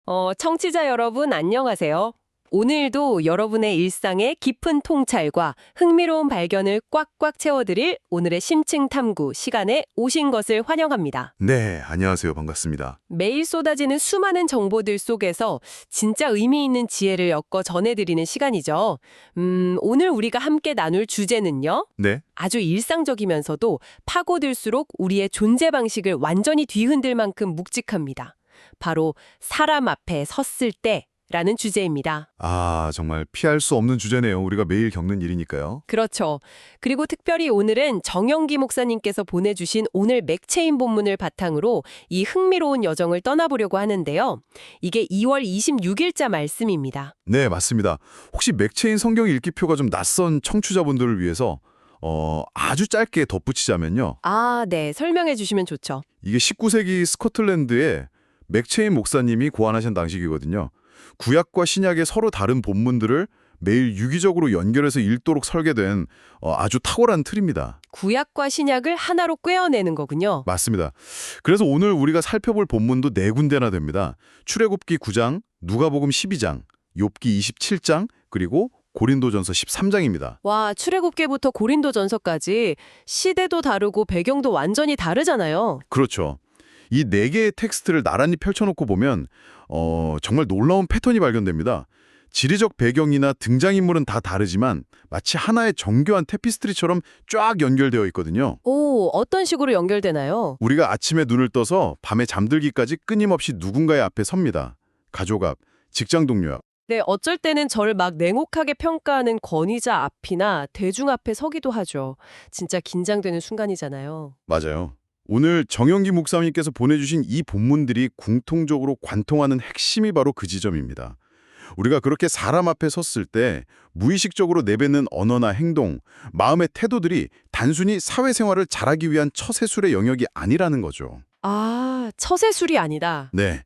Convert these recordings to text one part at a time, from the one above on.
청취자 여러분 안녕하세요. 오늘도 여러분의 일상의 깊은 통찰과 흥미로운 발견을 꽉꽉 채워드릴 오늘의 심층 탐구 시간에 오신 것을 환영합니다. 네, 안녕하세요. 반갑습니다. 매일 쏟아지는 수많은 정보들 속에서 진짜 의미 있는 지혜를 엮어 전해드리는 시간이죠. 오늘 우리가 함께 나눌 주제는요. 네, 아주 일상적이면서도 파고들수록 우리의 존재 방식을 완전히 뒤흔들 만큼 묵직합니다. 바로 사람 앞에 섰을 때라는 주제입니다. 정말 피할 수 없는 주제네요. 우리가 매일 겪는 일이니까요. 그렇죠. 그리고 특별히 오늘은 정영기 목사님께서 보내주신 오늘 맥체인 본문을 바탕으로 이 흥미로운 여정을 떠나보려고 하는데요. 이게 2월 26일자 말씀입니다. 네, 맞습니다. 혹시 맥체인 성경 읽기표가 좀 낯선 청취자분들을 위해서 아주 짧게 덧붙이자면요. 네. 설명해 주시면 좋죠. 이게 19세기 스코틀랜드에 맥체인 목사님이 고안하신 방식이거든요. 구약과 신약의 서로 다른 본문들을 매일 유기적으로 연결해서 읽도록 설계된 아주 탁월한 틀입니다. 구약과 신약을 하나로 꿰어내는 거군요. 맞습니다. 그래서 오늘 우리가 살펴볼 본문도 네 군데나 됩니다. 출애굽기 9장, 누가복음 12장, 욥기 27장, 그리고 고린도전서 13장입니다. 와, 출애굽기부터 고린도전서까지 시대도 다르고 배경도 완전히 다르잖아요. 그렇죠. 이 네 개의 텍스트를 나란히 펼쳐놓고 보면 정말 놀라운 패턴이 발견됩니다. 지리적 배경이나 등장인물은 다 다르지만 마치 하나의 정교한 테피스트리처럼 쫙 연결되어 있거든요. 오, 어떤 식으로 연결되나요? 우리가 아침에 눈을 떠서 밤에 잠들기까지 끊임없이 누군가의 앞에 섭니다. 가족 앞, 직장 동료 앞. 네, 어쩔 때는 저를 막 냉혹하게 평가하는 권위자 앞이나 대중 앞에 서기도 하죠. 진짜 긴장되는 순간이잖아요. 맞아요. 오늘 정영기 목사님께서 보내주신 이 본문들이 공통적으로 관통하는 핵심이 바로 그 지점입니다. 우리가 그렇게 사람 앞에 섰을 때 무의식적으로 내뱉는 언어나 행동, 마음의 태도들이 단순히 사회생활을 잘하기 위한 처세술의 영역이 아니라는 거죠. 처세술이 아니다. 네,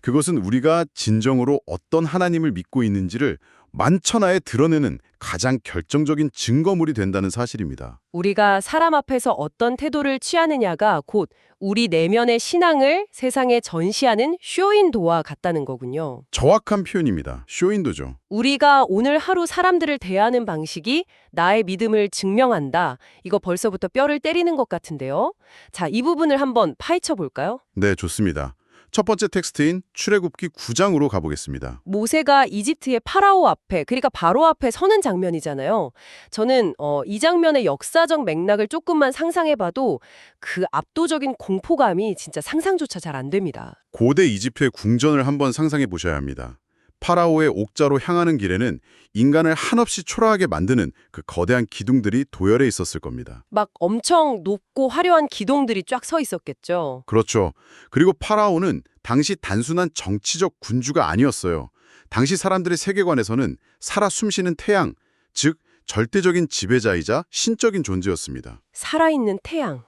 그것은 우리가 진정으로 어떤 하나님을 믿고 있는지를 만천하에 드러내는 가장 결정적인 증거물이 된다는 사실입니다. 우리가 사람 앞에서 어떤 태도를 취하느냐가 곧 우리 내면의 신앙을 세상에 전시하는 쇼윈도와 같다는 거군요. 정확한 표현입니다. 쇼윈도죠. 우리가 오늘 하루 사람들을 대하는 방식이 나의 믿음을 증명한다. 이거 벌써부터 뼈를 때리는 것 같은데요. 자, 이 부분을 한번 파헤쳐 볼까요? 네, 좋습니다. 첫 번째 텍스트인 출애굽기 9장으로 가보겠습니다. 모세가 이집트의 파라오 앞에, 그러니까 바로 앞에 서는 장면이잖아요. 저는 이 장면의 역사적 맥락을 조금만 상상해봐도 그 압도적인 공포감이 진짜 상상조차 잘 안 됩니다. 고대 이집트의 궁전을 한번 상상해 보셔야 합니다. 파라오의 옥자로 향하는 길에는 인간을 한없이 초라하게 만드는 그 거대한 기둥들이 도열해 있었을 겁니다. 막 엄청 높고 화려한 기둥들이 쫙 서 있었겠죠. 그렇죠. 그리고 파라오는 당시 단순한 정치적 군주가 아니었어요. 당시 사람들의 세계관에서는 살아 숨쉬는 태양, 즉 절대적인 지배자이자 신적인 존재였습니다. 살아있는 태양.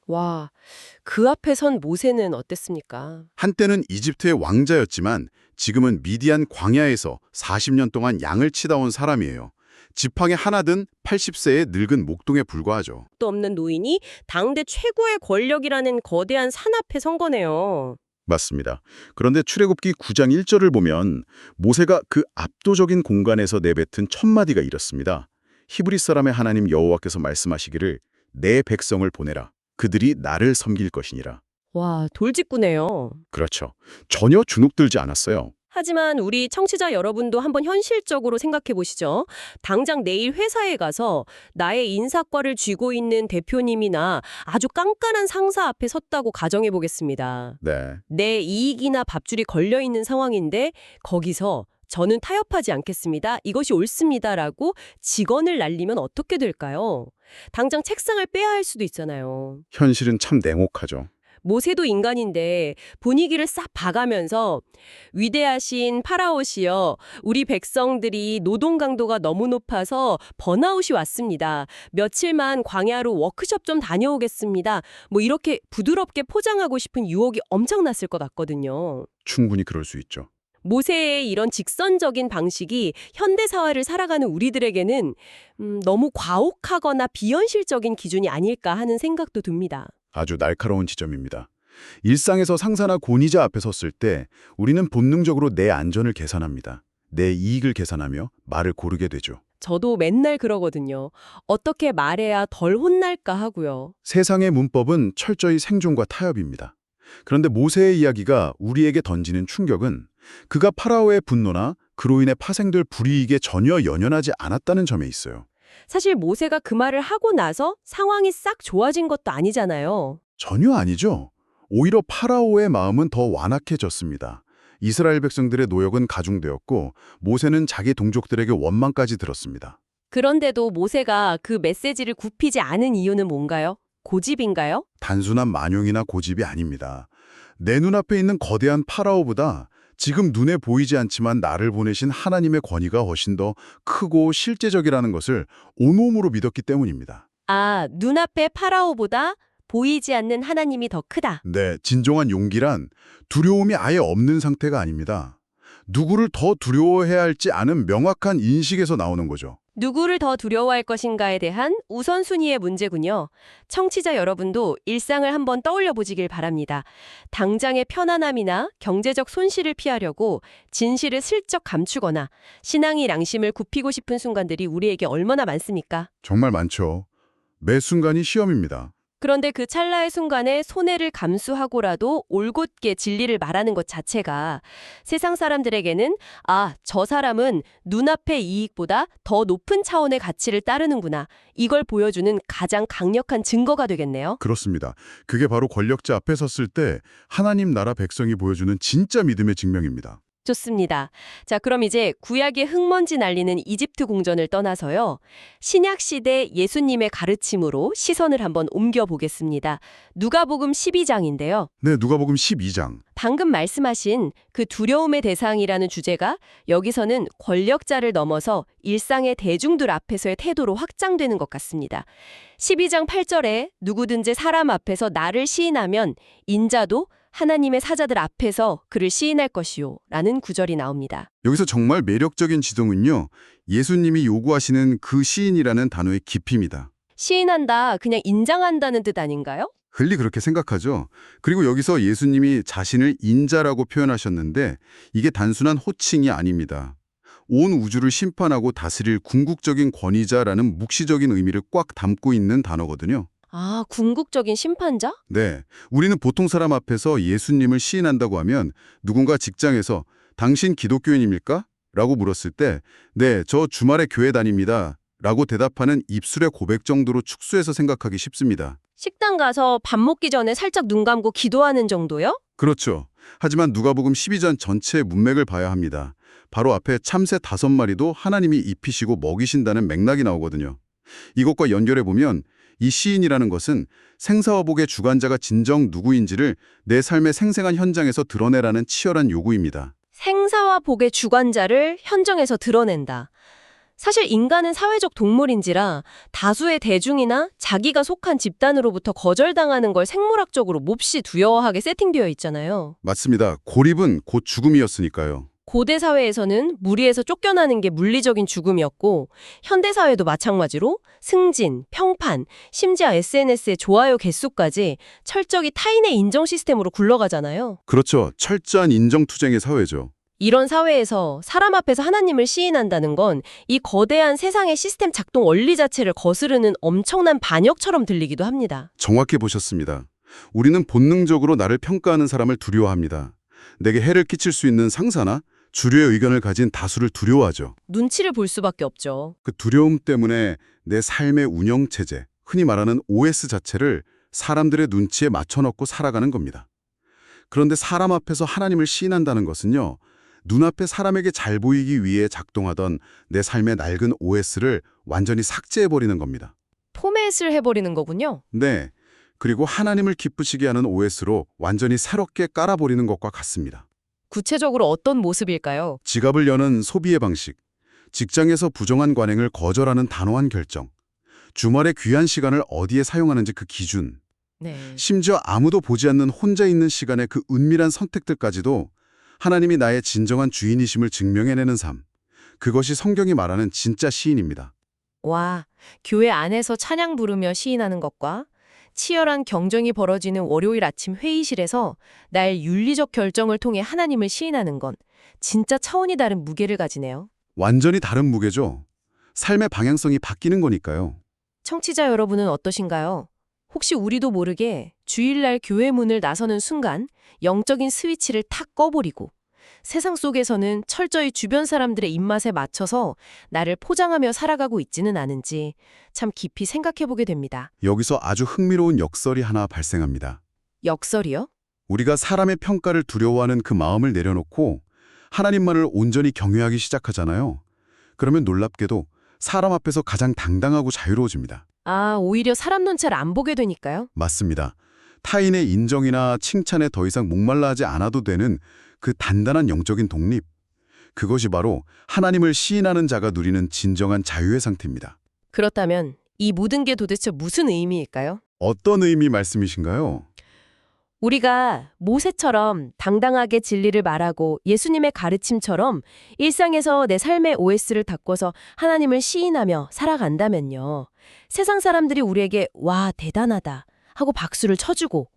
와, 그 앞에 선 모세는 어땠습니까? 한때는 이집트의 왕자였지만 지금은 미디안 광야에서 40년 동안 양을 치다 온 사람이에요. 지팡이 하나 든 80세의 늙은 목동에 불과하죠. 또 없는 노인이 당대 최고의 권력이라는 거대한 산 앞에 선 거네요. 맞습니다. 그런데 출애굽기 9장 1절을 보면 모세가 그 압도적인 공간에서 내뱉은 첫 마디가 이렇습니다. 히브리 사람의 하나님 여호와께서 말씀하시기를 내 백성을 보내라. 그들이 나를 섬길 것이니라. 와, 돌직구네요. 그렇죠. 전혀 주눅들지 않았어요. 하지만 우리 청취자 여러분도 한번 현실적으로 생각해 보시죠. 당장 내일 회사에 가서 나의 인사과를 쥐고 있는 대표님이나 아주 깐깐한 상사 앞에 섰다고 가정해 보겠습니다. 네. 내 이익이나 밥줄이 걸려 있는 상황인데 거기서 저는 타협하지 않겠습니다. 이것이 옳습니다라고 직언을 날리면 어떻게 될까요? 당장 책상을 빼야 할 수도 있잖아요. 현실은 참 냉혹하죠. 모세도 인간인데 분위기를 싹 봐가면서 위대하신 파라오시여, 우리 백성들이 노동 강도가 너무 높아서 번아웃이 왔습니다. 며칠만 광야로 워크숍 좀 다녀오겠습니다. 뭐 이렇게 부드럽게 포장하고 싶은 유혹이 엄청났을 것 같거든요. 충분히 그럴 수 있죠. 모세의 이런 직선적인 방식이 현대사회를 살아가는 우리들에게는 너무 과혹하거나 비현실적인 기준이 아닐까 하는 생각도 듭니다. 아주 날카로운 지점입니다. 일상에서 상사나 권위자 앞에 섰을 때 우리는 본능적으로 내 안전을 계산합니다. 내 이익을 계산하며 말을 고르게 되죠. 저도 맨날 그러거든요. 어떻게 말해야 덜 혼날까 하고요. 세상의 문법은 철저히 생존과 타협입니다. 그런데 모세의 이야기가 우리에게 던지는 충격은 그가 파라오의 분노나 그로 인해 파생될 불이익에 전혀 연연하지 않았다는 점에 있어요. 사실 모세가 그 말을 하고 나서 상황이 싹 좋아진 것도 아니잖아요. 전혀 아니죠. 오히려 파라오의 마음은 더 완악해졌습니다. 이스라엘 백성들의 노역은 가중되었고 모세는 자기 동족들에게 원망까지 들었습니다. 그런데도 모세가 그 메시지를 굽히지 않은 이유는 뭔가요? 고집인가요? 단순한 만용이나 고집이 아닙니다. 내 눈앞에 있는 거대한 파라오보다 지금 눈에 보이지 않지만 나를 보내신 하나님의 권위가 훨씬 더 크고 실제적이라는 것을 온몸으로 믿었기 때문입니다. 아, 눈앞의 파라오보다 보이지 않는 하나님이 더 크다. 네, 진정한 용기란 두려움이 아예 없는 상태가 아닙니다. 누구를 더 두려워해야 할지 아는 명확한 인식에서 나오는 거죠. 누구를 더 두려워할 것인가에 대한 우선순위의 문제군요. 청취자 여러분도 일상을 한번 떠올려 보시길 바랍니다. 당장의 편안함이나 경제적 손실을 피하려고 진실을 슬쩍 감추거나 신앙의 양심을 굽히고 싶은 순간들이 우리에게 얼마나 많습니까? 정말 많죠. 매 순간이 시험입니다. 그런데 그 찰나의 순간에 손해를 감수하고라도 올곧게 진리를 말하는 것 자체가 세상 사람들에게는 아, 저 사람은 눈앞의 이익보다 더 높은 차원의 가치를 따르는구나. 이걸 보여주는 가장 강력한 증거가 되겠네요. 그렇습니다. 그게 바로 권력자 앞에 섰을 때 하나님 나라 백성이 보여주는 진짜 믿음의 증명입니다. 좋습니다. 자, 그럼 이제 구약의 흙먼지 날리는 이집트 궁전을 떠나서요. 신약 시대 예수님의 가르침으로 시선을 한번 옮겨보겠습니다. 누가복음 12장인데요. 네, 누가복음 12장. 방금 말씀하신 그 두려움의 대상이라는 주제가 여기서는 권력자를 넘어서 일상의 대중들 앞에서의 태도로 확장되는 것 같습니다. 12장 8절에 누구든지 사람 앞에서 나를 시인하면 인자도 하나님의 사자들 앞에서 그를 시인할 것이요 라는 구절이 나옵니다. 여기서 정말 매력적인 지동은요. 예수님이 요구하시는 그 시인이라는 단어의 깊이입니다. 시인한다, 그냥 인정한다는 뜻 아닌가요? 흔히 그렇게 생각하죠. 그리고 여기서 예수님이 자신을 인자라고 표현하셨는데 이게 단순한 호칭이 아닙니다. 온 우주를 심판하고 다스릴 궁극적인 권위자라는 묵시적인 의미를 꽉 담고 있는 단어거든요. 아, 궁극적인 심판자? 네, 우리는 보통 사람 앞에서 예수님을 시인한다고 하면 누군가 직장에서 당신 기독교인입니까? 라고 물었을 때 네, 저 주말에 교회 다닙니다. 라고 대답하는 입술의 고백 정도로 축소해서 생각하기 쉽습니다. 식당 가서 밥 먹기 전에 살짝 눈 감고 기도하는 정도요? 그렇죠. 하지만 누가복음 12장 전체의 문맥을 봐야 합니다. 바로 앞에 참새 5마리도 하나님이 입히시고 먹이신다는 맥락이 나오거든요. 이것과 연결해보면 이 시인이라는 것은 생사화복의 주관자가 진정 누구인지를 내 삶의 생생한 현장에서 드러내라는 치열한 요구입니다. 생사와 복의 주관자를 현정에서 드러낸다. 사실 인간은 사회적 동물인지라 다수의 대중이나 자기가 속한 집단으로부터 거절당하는 걸 생물학적으로 몹시 두려워하게 세팅되어 있잖아요. 맞습니다. 고립은 곧 죽음이었으니까요. 고대 사회에서는 무리에서 쫓겨나는 게 물리적인 죽음이었고 현대 사회도 마찬가지로 승진, 평판, 심지어 SNS의 좋아요 개수까지 철저히 타인의 인정 시스템으로 굴러가잖아요. 그렇죠. 철저한 인정투쟁의 사회죠. 이런 사회에서 사람 앞에서 하나님을 시인한다는 건 이 거대한 세상의 시스템 작동 원리 자체를 거스르는 엄청난 반역처럼 들리기도 합니다. 정확히 보셨습니다. 우리는 본능적으로 나를 평가하는 사람을 두려워합니다. 내게 해를 끼칠 수 있는 상사나 주류의 의견을 가진 다수를 두려워하죠. 눈치를 볼 수밖에 없죠. 그 두려움 때문에 내 삶의 운영체제, 흔히 말하는 OS 자체를 사람들의 눈치에 맞춰놓고 살아가는 겁니다. 그런데 사람 앞에서 하나님을 시인한다는 것은요. 눈앞에 사람에게 잘 보이기 위해 작동하던 내 삶의 낡은 OS를 완전히 삭제해버리는 겁니다. 포맷을 해버리는 거군요. 네, 그리고 하나님을 기쁘시게 하는 OS로 완전히 새롭게 깔아버리는 것과 같습니다. 구체적으로 어떤 모습일까요? 지갑을 여는 소비의 방식, 직장에서 부정한 관행을 거절하는 단호한 결정, 주말에 귀한 시간을 어디에 사용하는지 그 기준, 네. 심지어 아무도 보지 않는 혼자 있는 시간의 그 은밀한 선택들까지도 하나님이 나의 진정한 주인이심을 증명해내는 삶. 그것이 성경이 말하는 진짜 시인입니다. 와, 교회 안에서 찬양 부르며 시인하는 것과 치열한 경쟁이 벌어지는 월요일 아침 회의실에서 나의 윤리적 결정을 통해 하나님을 시인하는 건 진짜 차원이 다른 무게를 가지네요. 완전히 다른 무게죠. 삶의 방향성이 바뀌는 거니까요. 청취자 여러분은 어떠신가요? 혹시 우리도 모르게 주일날 교회 문을 나서는 순간 영적인 스위치를 탁 꺼버리고 세상 속에서는 철저히 주변 사람들의 입맛에 맞춰서 나를 포장하며 살아가고 있지는 않은지 참 깊이 생각해보게 됩니다. 여기서 아주 흥미로운 역설이 하나 발생합니다. 역설이요? 우리가 사람의 평가를 두려워하는 그 마음을 내려놓고 하나님만을 온전히 경외하기 시작하잖아요. 그러면 놀랍게도 사람 앞에서 가장 당당하고 자유로워집니다. 아, 오히려 사람 눈치를 안 보게 되니까요? 맞습니다. 타인의 인정이나 칭찬에 더 이상 목말라 하지 않아도 되는 그 단단한 영적인 독립. 그것이 바로 하나님을 시인하는 자가 누리는 진정한 자유의 상태입니다. 그렇다면 이 모든 게 도대체 무슨 의미일까요? 어떤 의미 말씀이신가요? 우리가 모세처럼 당당하게 진리를 말하고 예수님의 가르침처럼 일상에서 내 삶의 OS를 바꿔서 하나님을 시인하며 살아간다면요. 세상 사람들이 우리에게 와, 대단하다 하고 박수를 쳐주고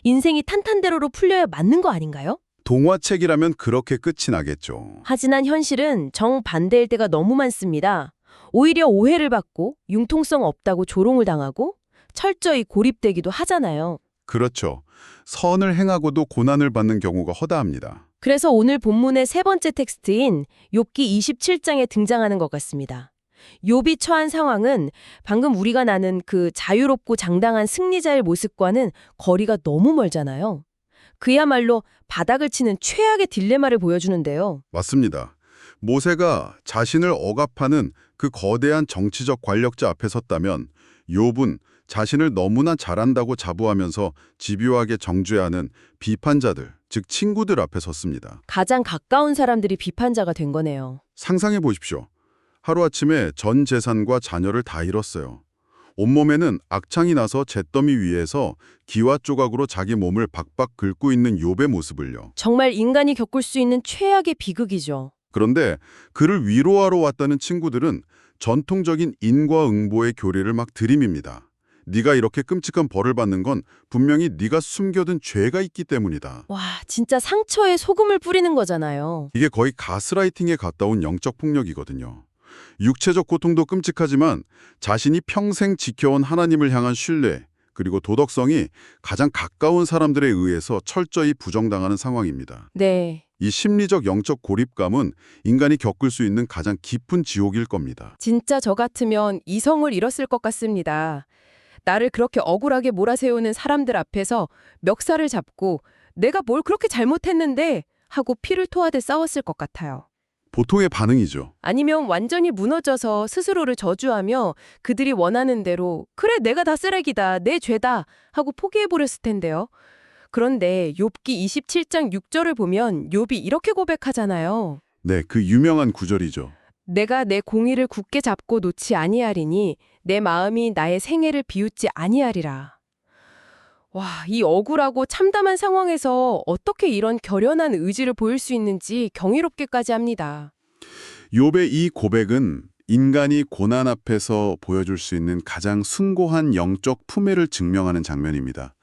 인생이 탄탄대로로 풀려야 맞는 거 아닌가요? 동화책이라면 그렇게 끝이 나겠죠. 하지만 현실은 정반대일 때가 너무 많습니다. 오히려 오해를 받고 융통성 없다고 조롱을 당하고 철저히 고립되기도 하잖아요. 그렇죠. 선을 행하고도 고난을 받는 경우가 허다합니다. 그래서 오늘 본문의 세 번째 텍스트인 욥기 27장에 등장하는 것 같습니다. 욥이 처한 상황은 방금 우리가 나눈 그 자유롭고 장당한 승리자의 모습과는 거리가 너무 멀잖아요. 그야말로 바닥을 치는 최악의 딜레마를 보여주는데요. 맞습니다. 모세가 자신을 억압하는 그 거대한 정치적 관력자 앞에 섰다면 욥은 자신을 너무나 잘한다고 자부하면서 집요하게 정죄하는 비판자들, 즉 친구들 앞에 섰습니다. 가장 가까운 사람들이 비판자가 된 거네요. 상상해 보십시오. 하루아침에 전 재산과 자녀를 다 잃었어요. 온몸에는 악창이 나서 잿더미 위에서 기와 조각으로 자기 몸을 박박 긁고 있는 욥의 모습을요. 정말 인간이 겪을 수 있는 최악의 비극이죠. 그런데 그를 위로하러 왔다는 친구들은 전통적인 인과응보의 교리를 막 들이밉니다. 네가 이렇게 끔찍한 벌을 받는 건 분명히 네가 숨겨둔 죄가 있기 때문이다. 와, 진짜 상처에 소금을 뿌리는 거잖아요. 이게 거의 가스라이팅에 가까운 영적 폭력이거든요. 육체적 고통도 끔찍하지만 자신이 평생 지켜온 하나님을 향한 신뢰, 그리고 도덕성이 가장 가까운 사람들에 의해서 철저히 부정당하는 상황입니다. 네. 이 심리적 영적 고립감은 인간이 겪을 수 있는 가장 깊은 지옥일 겁니다. 진짜 저 같으면 이성을 잃었을 것 같습니다. 나를 그렇게 억울하게 몰아세우는 사람들 앞에서 멱살을 잡고 내가 뭘 그렇게 잘못했는데 하고 피를 토하듯 싸웠을 것 같아요. 보통의 반응이죠. 아니면 완전히 무너져서 스스로를 저주하며 그들이 원하는 대로 그래 내가 다 쓰레기다 내 죄다 하고 포기해버렸을 텐데요. 그런데 욥기 27장 6절을 보면 욥이 이렇게 고백하잖아요. 네, 그 유명한 구절이죠. 내가 내 공의를 굳게 잡고 놓지 아니하리니 내 마음이 나의 생애를 비웃지 아니하리라. 와, 이 억울하고 참담한 상황에서 어떻게 이런 결연한 의지를 보일 수 있는지 경이롭게까지 합니다. 욥의 이 고백은 인간이 고난 앞에서 보여줄 수 있는 가장 숭고한 영적 품위를 증명하는 장면입니다.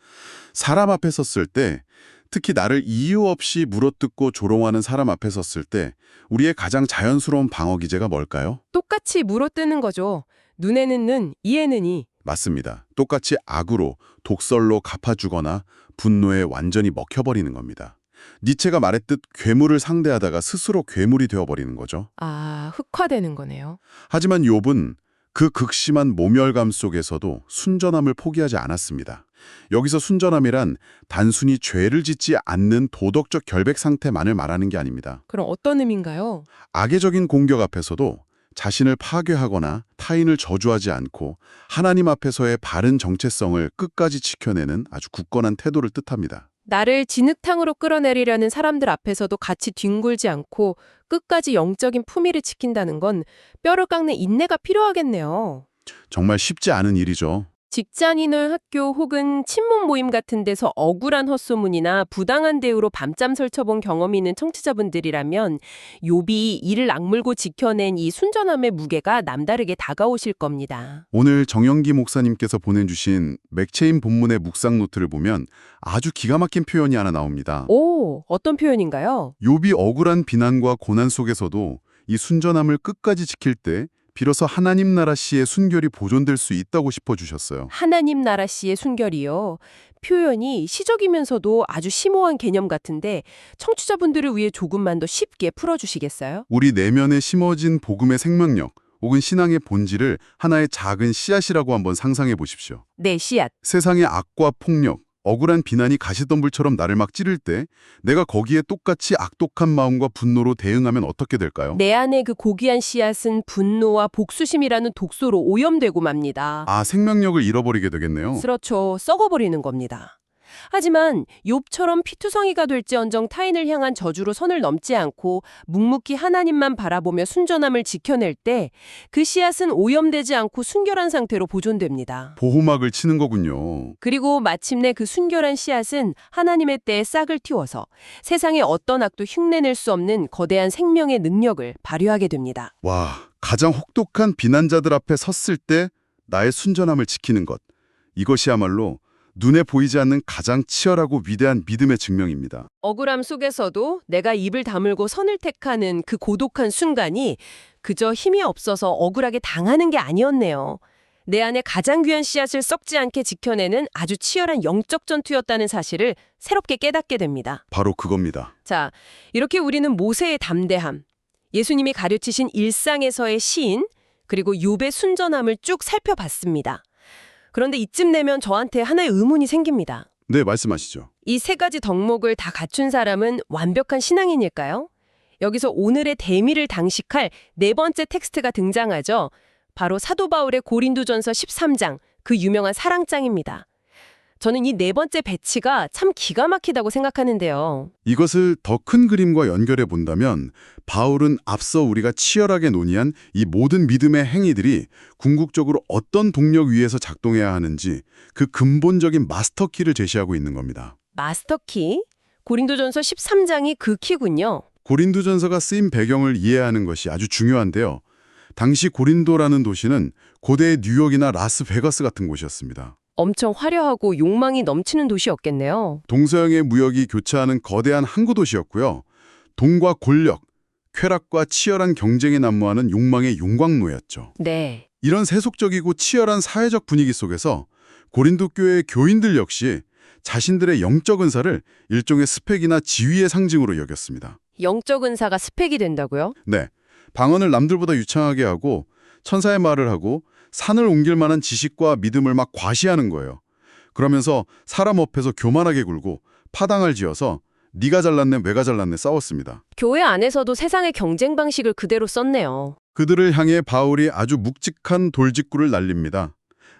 사람 앞에 섰을 때, 특히 나를 이유 없이 물어뜯고 조롱하는 사람 앞에 섰을 때 우리의 가장 자연스러운 방어 기제가 뭘까요? 똑같이 물어뜯는 거죠. 눈에는 눈, 이에는 이. 맞습니다. 똑같이 악으로, 독설로 갚아주거나 분노에 완전히 먹혀버리는 겁니다. 니체가 말했듯 괴물을 상대하다가 스스로 괴물이 되어버리는 거죠. 아, 흑화되는 거네요. 하지만 욥은 그 극심한 모멸감 속에서도 순전함을 포기하지 않았습니다. 여기서 순전함이란 단순히 죄를 짓지 않는 도덕적 결백 상태만을 말하는 게 아닙니다. 그럼 어떤 의미인가요? 악의적인 공격 앞에서도 자신을 파괴하거나 타인을 저주하지 않고 하나님 앞에서의 바른 정체성을 끝까지 지켜내는 아주 굳건한 태도를 뜻합니다. 나를 진흙탕으로 끌어내리려는 사람들 앞에서도 같이 뒹굴지 않고 끝까지 영적인 품위를 지킨다는 건 뼈를 깎는 인내가 필요하겠네요. 정말 쉽지 않은 일이죠. 직장인의 학교 혹은 친목 모임 같은 데서 억울한 헛소문이나 부당한 대우로 밤잠 설쳐본 경험이 있는 청취자분들이라면 욥이 이를 악물고 지켜낸 이 순전함의 무게가 남다르게 다가오실 겁니다. 오늘 정영기 목사님께서 보내주신 맥체인 본문의 묵상 노트를 보면 아주 기가 막힌 표현이 하나 나옵니다. 오, 어떤 표현인가요? 욥이 억울한 비난과 고난 속에서도 이 순전함을 끝까지 지킬 때 비로소 하나님 나라 씨의 순결이 보존될 수 있다고 짚어주셨어요. 하나님 나라 씨의 순결이요. 표현이 시적이면서도 아주 심오한 개념 같은데 청취자분들을 위해 조금만 더 쉽게 풀어주시겠어요? 우리 내면에 심어진 복음의 생명력 혹은 신앙의 본질을 하나의 작은 씨앗이라고 한번 상상해 보십시오. 네, 씨앗. 세상의 악과 폭력, 억울한 비난이 가시덤불처럼 나를 막 찌를 때 내가 거기에 똑같이 악독한 마음과 분노로 대응하면 어떻게 될까요? 내 안에 그 고귀한 씨앗은 분노와 복수심이라는 독소로 오염되고 맙니다. 아, 생명력을 잃어버리게 되겠네요. 그렇죠. 썩어버리는 겁니다. 하지만 욥처럼 피투성이가 될지언정 타인을 향한 저주로 선을 넘지 않고 묵묵히 하나님만 바라보며 순전함을 지켜낼 때 그 씨앗은 오염되지 않고 순결한 상태로 보존됩니다. 보호막을 치는 거군요. 그리고 마침내 그 순결한 씨앗은 하나님의 때에 싹을 틔워서 세상의 어떤 악도 흉내낼 수 없는 거대한 생명의 능력을 발휘하게 됩니다. 와, 가장 혹독한 비난자들 앞에 섰을 때 나의 순전함을 지키는 것. 이것이야말로 눈에 보이지 않는 가장 치열하고 위대한 믿음의 증명입니다. 억울함 속에서도 내가 입을 다물고 선을 택하는 그 고독한 순간이 그저 힘이 없어서 억울하게 당하는 게 아니었네요. 내 안에 가장 귀한 씨앗을 썩지 않게 지켜내는 아주 치열한 영적 전투였다는 사실을 새롭게 깨닫게 됩니다. 바로 그겁니다. 자, 이렇게 우리는 모세의 담대함, 예수님이 가르치신 일상에서의 시인, 그리고 욥의 순전함을 쭉 살펴봤습니다. 그런데 이쯤 되면 저한테 하나의 의문이 생깁니다. 네, 말씀하시죠. 이 세 가지 덕목을 다 갖춘 사람은 완벽한 신앙인일까요? 여기서 오늘의 대미를 당식할 네 번째 텍스트가 등장하죠. 바로 사도 바울의 고린도전서 13장, 그 유명한 사랑장입니다. 저는 이 네 번째 배치가 참 기가 막히다고 생각하는데요. 이것을 더 큰 그림과 연결해 본다면 바울은 앞서 우리가 치열하게 논의한 이 모든 믿음의 행위들이 궁극적으로 어떤 동력 위에서 작동해야 하는지 그 근본적인 마스터키를 제시하고 있는 겁니다. 마스터키? 고린도전서 13장이 그 키군요. 고린도전서가 쓰인 배경을 이해하는 것이 아주 중요한데요. 당시 고린도라는 도시는 고대의 뉴욕이나 라스베가스 같은 곳이었습니다. 엄청 화려하고 욕망이 넘치는 도시였겠네요. 동서양의 무역이 교차하는 거대한 항구 도시였고요. 돈과 권력, 쾌락과 치열한 경쟁에 난무하는 욕망의 용광로였죠. 네. 이런 세속적이고 치열한 사회적 분위기 속에서 고린도 교회의 교인들 역시 자신들의 영적 은사를 일종의 스펙이나 지위의 상징으로 여겼습니다. 영적 은사가 스펙이 된다고요? 네, 방언을 남들보다 유창하게 하고 천사의 말을 하고 산을 옮길 만한 지식과 믿음을 막 과시하는 거예요. 그러면서 사람 앞에서 교만하게 굴고 파당을 지어서 네가 잘났네 왜가 잘났네 싸웠습니다. 교회 안에서도 세상의 경쟁 방식을 그대로 썼네요. 그들을 향해 바울이 아주 묵직한 돌직구를 날립니다.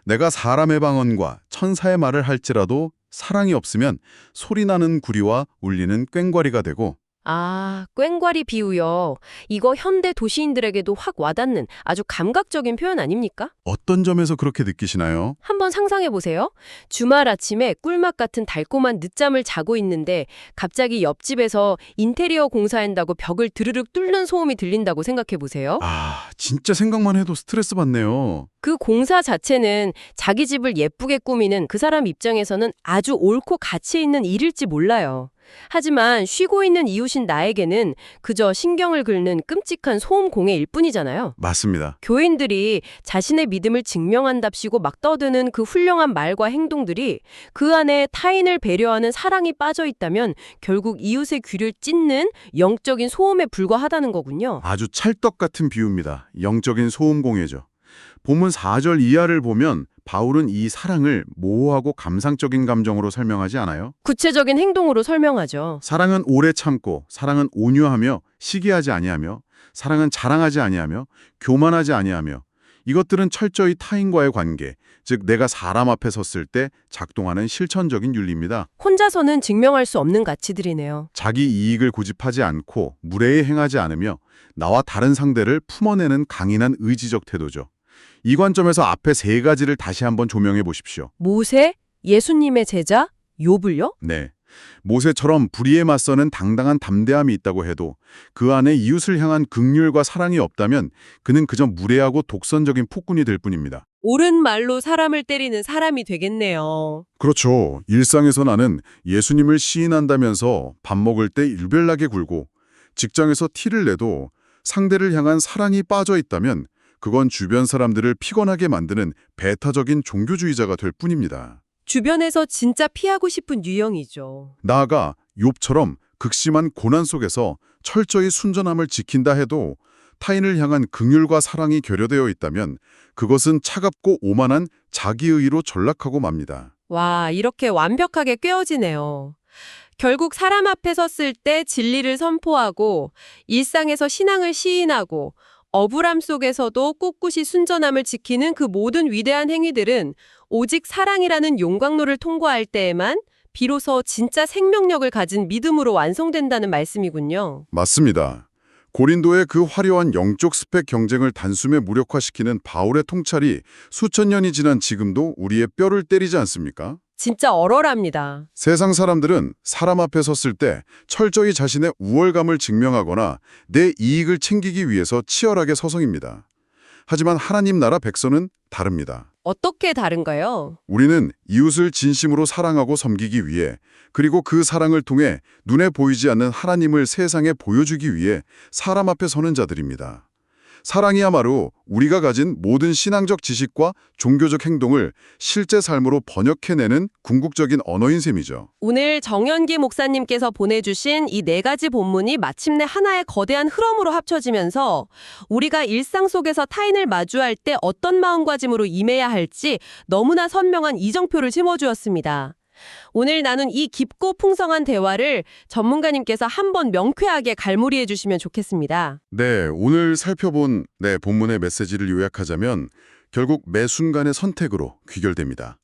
내가 사람의 방언과 천사의 말을 할지라도 사랑이 없으면 소리나는 구리와 울리는 꽹과리가 되고 아, 꽹과리 비유요. 이거 현대 도시인들에게도 확 와닿는 아주 감각적인 표현 아닙니까? 어떤 점에서 그렇게 느끼시나요? 한번 상상해 보세요. 주말 아침에 꿀맛 같은 달콤한 늦잠을 자고 있는데 갑자기 옆집에서 인테리어 공사한다고 벽을 드르륵 뚫는 소음이 들린다고 생각해 보세요. 아, 진짜 생각만 해도 스트레스 받네요. 그 공사 자체는 자기 집을 예쁘게 꾸미는 그 사람 입장에서는 아주 옳고 가치 있는 일일지 몰라요. 하지만 쉬고 있는 이웃인 나에게는 그저 신경을 긁는 끔찍한 소음 공해일 뿐이잖아요. 맞습니다. 교인들이 자신의 믿음을 증명한답시고 막 떠드는 그 훌륭한 말과 행동들이 그 안에 타인을 배려하는 사랑이 빠져 있다면 결국 이웃의 귀를 찢는 영적인 소음에 불과하다는 거군요. 아주 찰떡 같은 비유입니다. 영적인 소음공예죠. 본문 4절 이하를 보면 바울은 이 사랑을 모호하고 감상적인 감정으로 설명하지 않아요? 구체적인 행동으로 설명하죠. 사랑은 오래 참고, 사랑은 온유하며, 시기하지 아니하며, 사랑은 자랑하지 아니하며, 교만하지 아니하며, 이것들은 철저히 타인과의 관계, 즉 내가 사람 앞에 섰을 때 작동하는 실천적인 윤리입니다. 혼자서는 증명할 수 없는 가치들이네요. 자기 이익을 고집하지 않고 무례히 행하지 않으며 나와 다른 상대를 품어내는 강인한 의지적 태도죠. 이 관점에서 앞에 세 가지를 다시 한번 조명해 보십시오. 모세, 예수님의 제자, 욥을요? 네. 모세처럼 불의에 맞서는 당당한 담대함이 있다고 해도 그 안에 이웃을 향한 긍휼과 사랑이 없다면 그는 그저 무례하고 독선적인 폭군이 될 뿐입니다. 옳은 말로 사람을 때리는 사람이 되겠네요. 그렇죠. 일상에서 나는 예수님을 시인한다면서 밥 먹을 때 일별나게 굴고 직장에서 티를 내도 상대를 향한 사랑이 빠져 있다면 그건 주변 사람들을 피곤하게 만드는 배타적인 종교주의자가 될 뿐입니다. 주변에서 진짜 피하고 싶은 유형이죠. 나아가 욥처럼 극심한 고난 속에서 철저히 순전함을 지킨다 해도 타인을 향한 긍휼과 사랑이 결여되어 있다면 그것은 차갑고 오만한 자기의로 전락하고 맙니다. 와, 이렇게 완벽하게 꿰어지네요. 결국 사람 앞에 섰을 때 진리를 선포하고 일상에서 신앙을 시인하고 억울함 속에서도 꿋꿋이 순전함을 지키는 그 모든 위대한 행위들은 오직 사랑이라는 용광로를 통과할 때에만 비로소 진짜 생명력을 가진 믿음으로 완성된다는 말씀이군요. 맞습니다. 고린도의 그 화려한 영적 스펙 경쟁을 단숨에 무력화시키는 바울의 통찰이 수천 년이 지난 지금도 우리의 뼈를 때리지 않습니까? 진짜 얼얼합니다. 세상 사람들은 사람 앞에 섰을 때 철저히 자신의 우월감을 증명하거나 내 이익을 챙기기 위해서 치열하게 서성입니다. 하지만 하나님 나라 백성은 다릅니다. 어떻게 다른가요? 우리는 이웃을 진심으로 사랑하고 섬기기 위해 그리고 그 사랑을 통해 눈에 보이지 않는 하나님을 세상에 보여주기 위해 사람 앞에 서는 자들입니다. 사랑이야말로 우리가 가진 모든 신앙적 지식과 종교적 행동을 실제 삶으로 번역해내는 궁극적인 언어인 셈이죠. 오늘 정연기 목사님께서 보내주신 이 네 가지 본문이 마침내 하나의 거대한 흐름으로 합쳐지면서 우리가 일상 속에서 타인을 마주할 때 어떤 마음가짐으로 임해야 할지 너무나 선명한 이정표를 심어주었습니다. 오늘 나눈 이 깊고 풍성한 대화를 전문가님께서 한번 명쾌하게 갈무리해 주시면 좋겠습니다. 네, 오늘 살펴본 본문의 메시지를 요약하자면 결국 매 순간의 선택으로 귀결됩니다.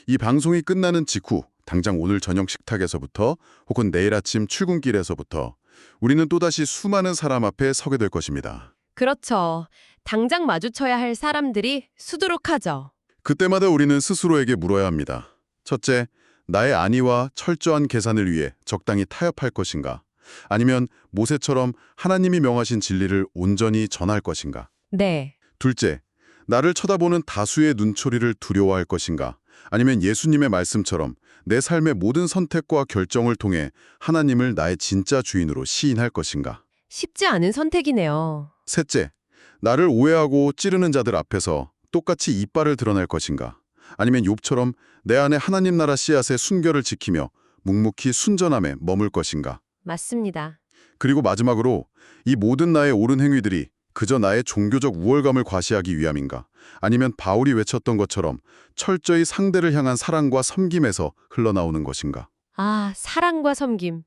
이 방송이 끝나는 직후 당장 오늘 저녁 식탁에서부터 혹은 내일 아침 출근길에서부터 우리는 또다시 수많은 사람 앞에 서게 될 것입니다. 그렇죠. 당장 마주쳐야 할 사람들이 수두룩하죠. 그때마다 우리는 스스로에게 물어야 합니다. 첫째, 나의 안위와 철저한 계산을 위해 적당히 타협할 것인가? 아니면 모세처럼 하나님이 명하신 진리를 온전히 전할 것인가? 네. 둘째, 나를 쳐다보는 다수의 눈초리를 두려워할 것인가? 아니면 예수님의 말씀처럼 내 삶의 모든 선택과 결정을 통해 하나님을 나의 진짜 주인으로 시인할 것인가? 쉽지 않은 선택이네요. 셋째, 나를 오해하고 찌르는 자들 앞에서 똑같이 이빨을 드러낼 것인가? 아니면 욥처럼 내 안에 하나님 나라 씨앗의 순결을 지키며 묵묵히 순전함에 머물 것인가? 맞습니다. 그리고 마지막으로 이 모든 나의 옳은 행위들이 그저 나의 종교적 우월감을 과시하기 위함인가? 아니면 바울이 외쳤던 것처럼 철저히 상대를 향한 사랑과 섬김에서 흘러나오는 것인가? 아, 사랑과 섬김.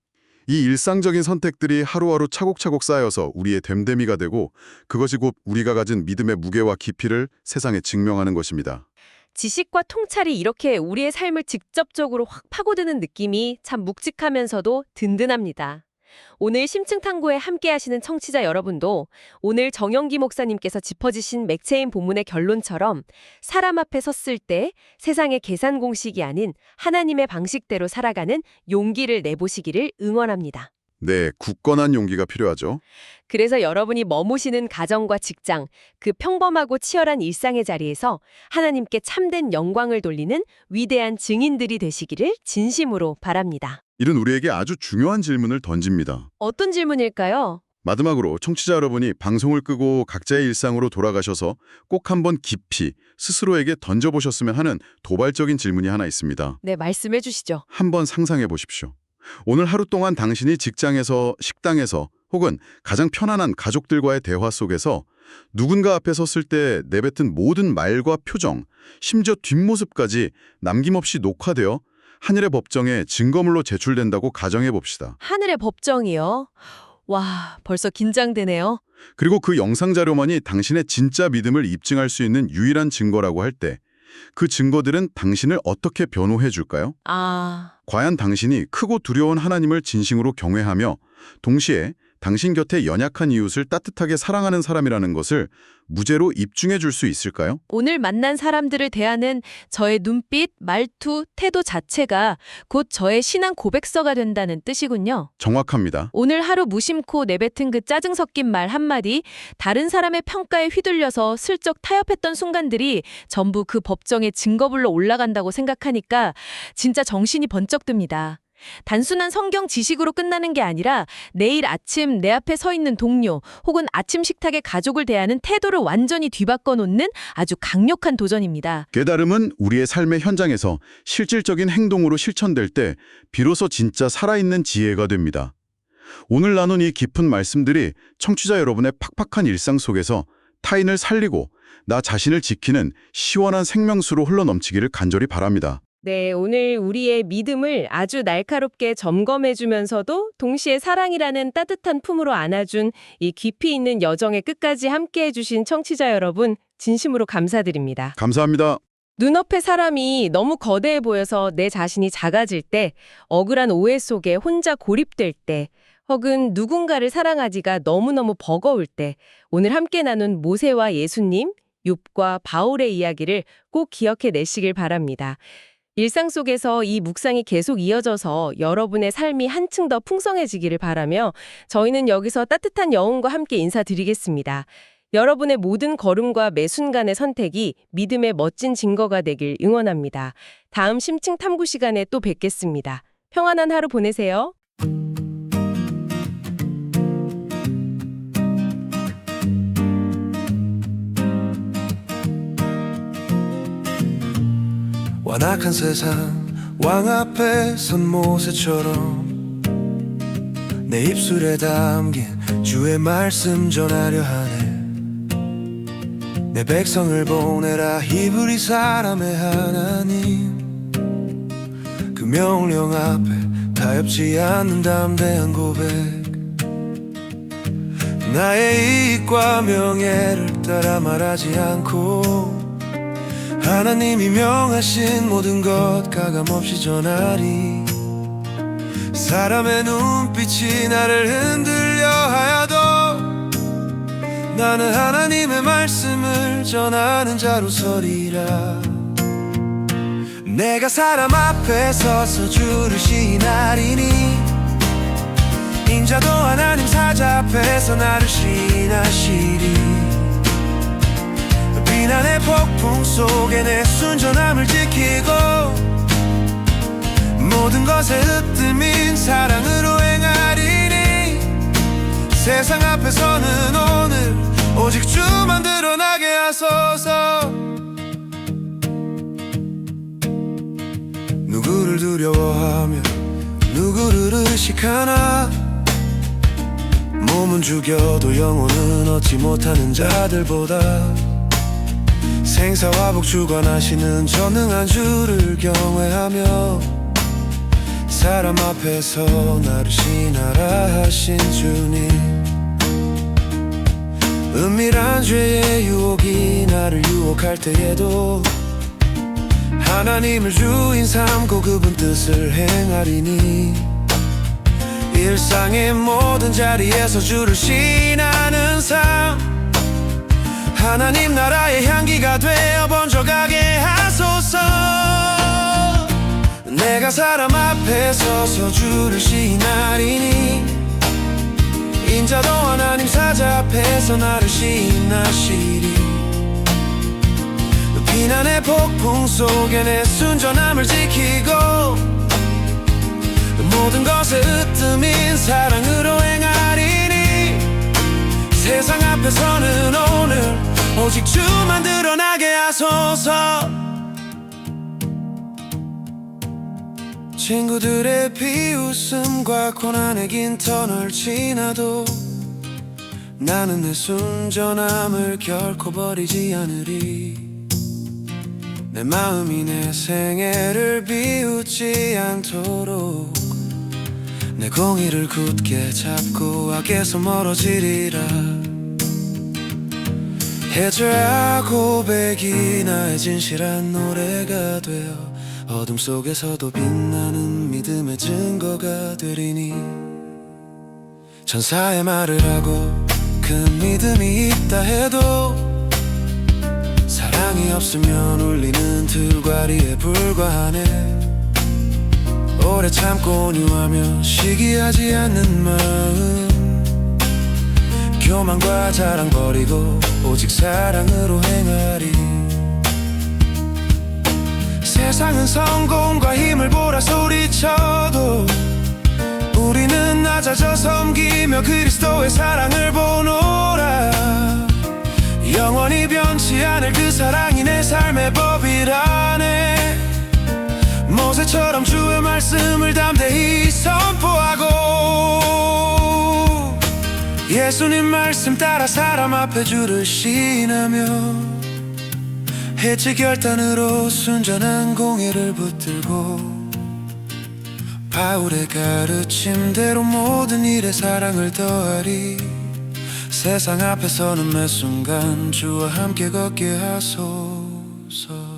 이 일상적인 선택들이 하루하루 차곡차곡 쌓여서 우리의 됨됨이가 되고 그것이 곧 우리가 가진 믿음의 무게와 깊이를 세상에 증명하는 것입니다. 지식과 통찰이 이렇게 우리의 삶을 직접적으로 확 파고드는 느낌이 참 묵직하면서도 든든합니다. 오늘 심층탐구에 함께하시는 청취자 여러분도 오늘 정연기 목사님께서 짚어주신 맥체인 본문의 결론처럼 사람 앞에 섰을 때 세상의 계산 공식이 아닌 하나님의 방식대로 살아가는 용기를 내보시기를 응원합니다. 네, 굳건한 용기가 필요하죠. 그래서 여러분이 머무시는 가정과 직장, 그 평범하고 치열한 일상의 자리에서 하나님께 참된 영광을 돌리는 위대한 증인들이 되시기를 진심으로 바랍니다. 이런 우리에게 아주 중요한 질문을 던집니다. 어떤 질문일까요? 마지막으로 청취자 여러분이 방송을 끄고 각자의 일상으로 돌아가셔서 꼭 한번 깊이 스스로에게 던져보셨으면 하는 도발적인 질문이 하나 있습니다. 네, 말씀해 주시죠. 한번 상상해 보십시오. 오늘 하루 동안 당신이 직장에서, 식당에서 혹은 가장 편안한 가족들과의 대화 속에서 누군가 앞에 섰을 때 내뱉은 모든 말과 표정, 심지어 뒷모습까지 남김없이 녹화되어 하늘의 법정에 증거물로 제출된다고 가정해 봅시다. 하늘의 법정이요? 와, 벌써 긴장되네요. 그리고 그 영상 자료만이 당신의 진짜 믿음을 입증할 수 있는 유일한 증거라고 할 때 그 증거들은 당신을 어떻게 변호해 줄까요? 아, 과연 당신이 크고 두려운 하나님을 진심으로 경외하며 동시에 당신 곁에 연약한 이웃을 따뜻하게 사랑하는 사람이라는 것을 무죄로 입증해 줄 수 있을까요? 오늘 만난 사람들을 대하는 저의 눈빛, 말투, 태도 자체가 곧 저의 신앙 고백서가 된다는 뜻이군요. 정확합니다. 오늘 하루 무심코 내뱉은 그 짜증 섞인 말 한마디, 다른 사람의 평가에 휘둘려서 슬쩍 타협했던 순간들이 전부 그 법정의 증거불로 올라간다고 생각하니까 진짜 정신이 번쩍 듭니다. 단순한 성경 지식으로 끝나는 게 아니라 내일 아침 내 앞에 서 있는 동료 혹은 아침 식탁에 가족을 대하는 태도를 완전히 뒤바꿔 놓는 아주 강력한 도전입니다. 깨달음은 우리의 삶의 현장에서 실질적인 행동으로 실천될 때 비로소 진짜 살아있는 지혜가 됩니다. 오늘 나눈 이 깊은 말씀들이 청취자 여러분의 팍팍한 일상 속에서 타인을 살리고 나 자신을 지키는 시원한 생명수로 흘러넘치기를 간절히 바랍니다. 네, 오늘 우리의 믿음을 아주 날카롭게 점검해주면서도 동시에 사랑이라는 따뜻한 품으로 안아준 이 깊이 있는 여정의 끝까지 함께해주신 청취자 여러분, 진심으로 감사드립니다. 감사합니다. 눈앞의 사람이 너무 거대해 보여서 내 자신이 작아질 때, 억울한 오해 속에 혼자 고립될 때, 혹은 누군가를 사랑하기가 너무너무 버거울 때, 오늘 함께 나눈 모세와 예수님, 욥과 바울의 이야기를 꼭 기억해 내시길 바랍니다. 일상 속에서 이 묵상이 계속 이어져서 여러분의 삶이 한층 더 풍성해지기를 바라며 저희는 여기서 따뜻한 영혼과 함께 인사드리겠습니다. 여러분의 모든 걸음과 매 순간의 선택이 믿음의 멋진 증거가 되길 응원합니다. 다음 심층 탐구 시간에 또 뵙겠습니다. 평안한 하루 보내세요. 완악한 세상 왕 앞에 선 모세처럼 내 입술에 담긴 주의 말씀 전하려 하네. 내 백성을 보내라 히브리 사람의 하나님, 그 명령 앞에 타협지 않는 담대한 고백. 나의 이익과 명예를 따라 말하지 않고 하나님이 명하신 모든 것 가감없이 전하리. 사람의 눈빛이 나를 흔들려 하여도 나는 하나님의 말씀을 전하는 자로 서리라. 내가 사람 앞에 서서 주를 시인하리니 인자도 하나님 사자 앞에서 나를 시인하시리. 비난의 폭풍 속에 내 순전함을 지키고 모든 것에 으뜸인 사랑으로 행하리니. 세상 앞에서는 오늘 오직 주만 드러나게 하소서. 누구를 두려워하며 누구를 의식하나, 몸은 죽여도 영혼은 얻지 못하는 자들보다 생사와 복 주관하시는 전능한 주를 경외하며 사람 앞에서 나를 신하라 하신 주님. 은밀한 죄의 유혹이 나를 유혹할 때에도 하나님을 주인 삼고 그분 뜻을 행하리니. 일상의 모든 자리에서 주를 신하는 삶, 하나님 나라의 향기가 되어 번져가게 하소서. 내가 사람 앞에 서서 주를 시인하리니 인자도 하나님 사자 앞에서 나를 시인하시리. 비난의 폭풍 속에 내 순전함을 지키고 모든 것에 으뜸인 사랑으로 행하리니. 세상 앞에서는 오늘 오직 주만 드러나게 하소서. 친구들의 비웃음과 고난의 긴 터널 지나도 나는 내 순전함을 결코 버리지 않으리. 내 마음이 내 생애를 비웃지 않도록 내 공의를 굳게 잡고 악에서 멀어지리라. 해줘야 고백이 나의 진실한 노래가 되어 어둠 속에서도 빛나는 믿음의 증거가 되리니. 천사의 말을 하고 큰 믿음이 있다 해도 사랑이 없으면 울리는 들과리에 불과하네. 오래 참고 온유하며 시기하지 않는 마음, 교만과 자랑 버리고 오직 사랑으로 행하리. 세상은 성공과 힘을 보라 소리쳐도 우리는 낮아져 섬기며 그리스도의 사랑을 보노라. 영원히 변치 않을 그 사랑이 내 삶의 법이라네. 모세처럼 주의 말씀을 담대히 선포하고 예수님 말씀 따라 사람 앞에 주를 시인하며 해치 결단으로 순전한 공의를 붙들고 바울의 가르침대로 모든 일에 사랑을 더하리. 세상 앞에서는 매 순간 주와 함께 걷게 하소서.